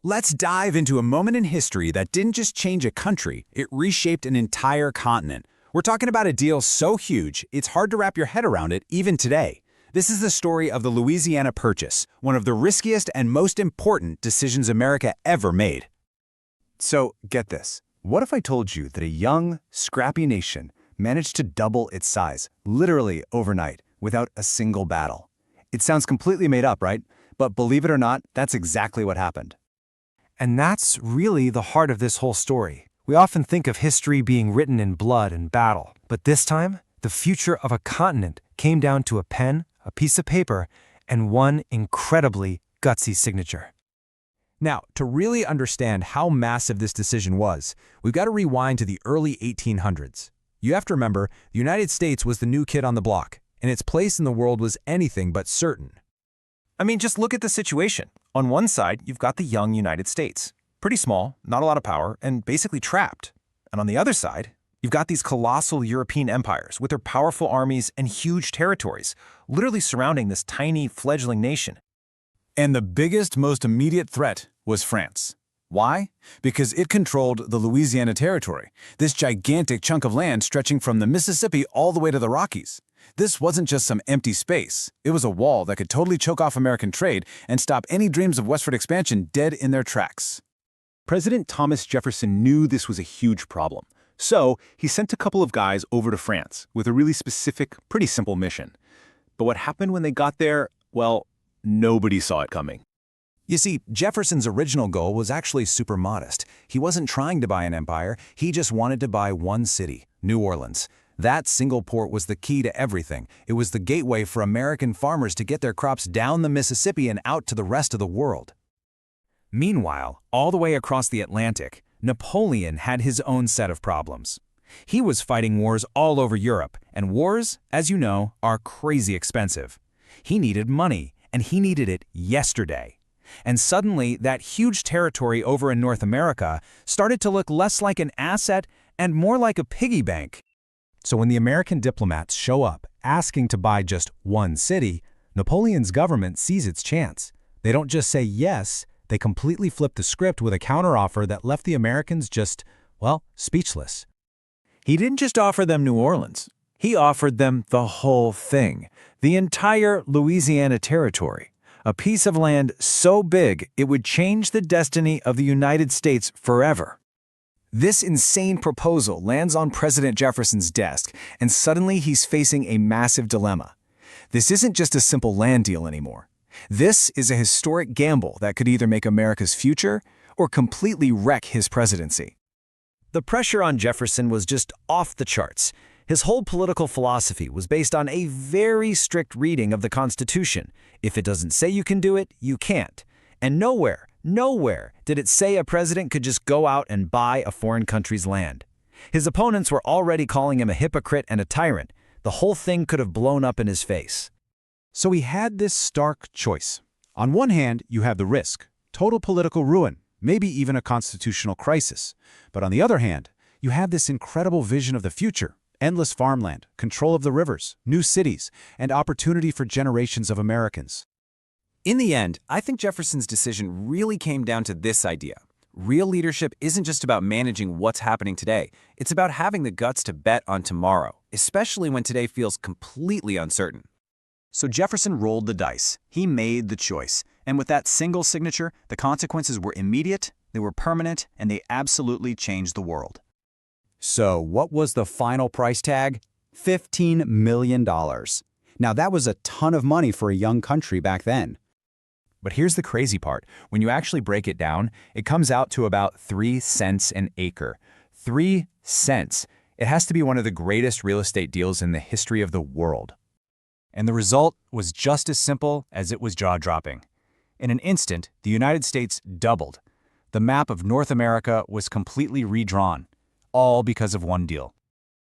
Let's dive into a moment in history that didn't just change a country, it reshaped an entire continent. We're talking about a deal so huge, it's hard to wrap your head around it even today. This is the story of the Louisiana Purchase, one of the riskiest and most important decisions America ever made. So, get this. What if I told you that a young, scrappy nation managed to double its size, literally overnight, without a single battle? It sounds completely made up, right? But believe it or not, that's exactly what happened. And that's really the heart of this whole story. We often think of history being written in blood and battle, but this time, the future of a continent came down to a pen, a piece of paper, and one incredibly gutsy signature. Now, to really understand how massive this decision was, we've got to rewind to the early 1800s. You have to remember, the United States was the new kid on the block, and its place in the world was anything but certain. I mean, just look at the situation. On one side, you've got the young United States. Pretty small, not a lot of power, and basically trapped. And on the other side, you've got these colossal European empires with their powerful armies and huge territories, literally surrounding this tiny, fledgling nation. And the biggest, most immediate threat was France. Why? Because it controlled the Louisiana Territory, this gigantic chunk of land stretching from the Mississippi all the way to the Rockies. This wasn't just some empty space. It was a wall that could totally choke off American trade and stop any dreams of westward expansion dead in their tracks. President Thomas Jefferson knew this was a huge problem. So he sent a couple of guys over to France with a really specific, pretty simple mission. But what happened when they got there? Well, nobody saw it coming. You see, Jefferson's original goal was actually super modest. He wasn't trying to buy an empire, he just wanted to buy one city, New Orleans. That single port was the key to everything. It was the gateway for American farmers to get their crops down the Mississippi and out to the rest of the world. Meanwhile, all the way across the Atlantic, Napoleon had his own set of problems. He was fighting wars all over Europe, and wars, as you know, are crazy expensive. He needed money, and he needed it yesterday. And suddenly, that huge territory over in North America started to look less like an asset and more like a piggy bank. So when the American diplomats show up asking to buy just one city, Napoleon's government sees its chance. They don't just say yes, they completely flip the script with a counteroffer that left the Americans just, well, speechless. He didn't just offer them New Orleans. He offered them the whole thing, the entire Louisiana Territory, a piece of land so big it would change the destiny of the United States forever. This insane proposal lands on President Jefferson's desk, and suddenly he's facing a massive dilemma. This isn't just a simple land deal anymore. This is a historic gamble that could either make America's future or completely wreck his presidency. The pressure on Jefferson was just off the charts. His whole political philosophy was based on a very strict reading of the Constitution. If it doesn't say you can do it, you can't. And nowhere did it say a president could just go out and buy a foreign country's land. His opponents were already calling him a hypocrite and a tyrant. The whole thing could have blown up in his face. So he had this stark choice. On one hand, you have the risk, total political ruin, maybe even a constitutional crisis. But on the other hand, you have this incredible vision of the future, endless farmland, control of the rivers, new cities, and opportunity for generations of Americans. In the end, I think Jefferson's decision really came down to this idea. Real leadership isn't just about managing what's happening today. It's about having the guts to bet on tomorrow, especially when today feels completely uncertain. So Jefferson rolled the dice. He made the choice. And with that single signature, the consequences were immediate, they were permanent, and they absolutely changed the world. So what was the final price tag? $15 million. Now that was a ton of money for a young country back then. But here's the crazy part. When you actually break it down, it comes out to about 3 cents an acre. 3 cents. It has to be one of the greatest real estate deals in the history of the world. And the result was just as simple as it was jaw-dropping. In an instant, the United States doubled. The map of North America was completely redrawn, all because of one deal.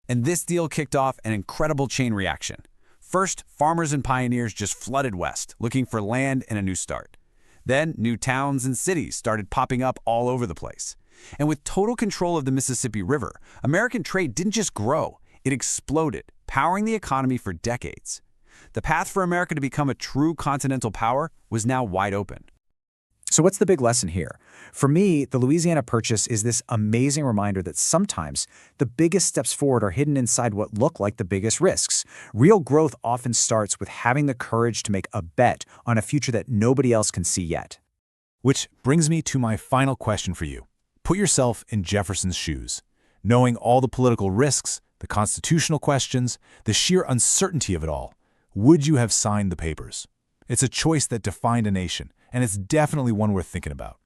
And this deal kicked off an incredible chain reaction. First, farmers and pioneers just flooded west, looking for land and a new start. Then, new towns and cities started popping up all over the place. And with total control of the Mississippi River, American trade didn't just grow, it exploded, powering the economy for decades. The path for America to become a true continental power was now wide open. So what's the big lesson here? For me, the Louisiana Purchase is this amazing reminder that sometimes the biggest steps forward are hidden inside what look like the biggest risks. Real growth often starts with having the courage to make a bet on a future that nobody else can see yet. Which brings me to my final question for you. Put yourself in Jefferson's shoes. Knowing all the political risks, the constitutional questions, the sheer uncertainty of it all, would you have signed the papers? It's a choice that defined a nation, and it's definitely one worth thinking about.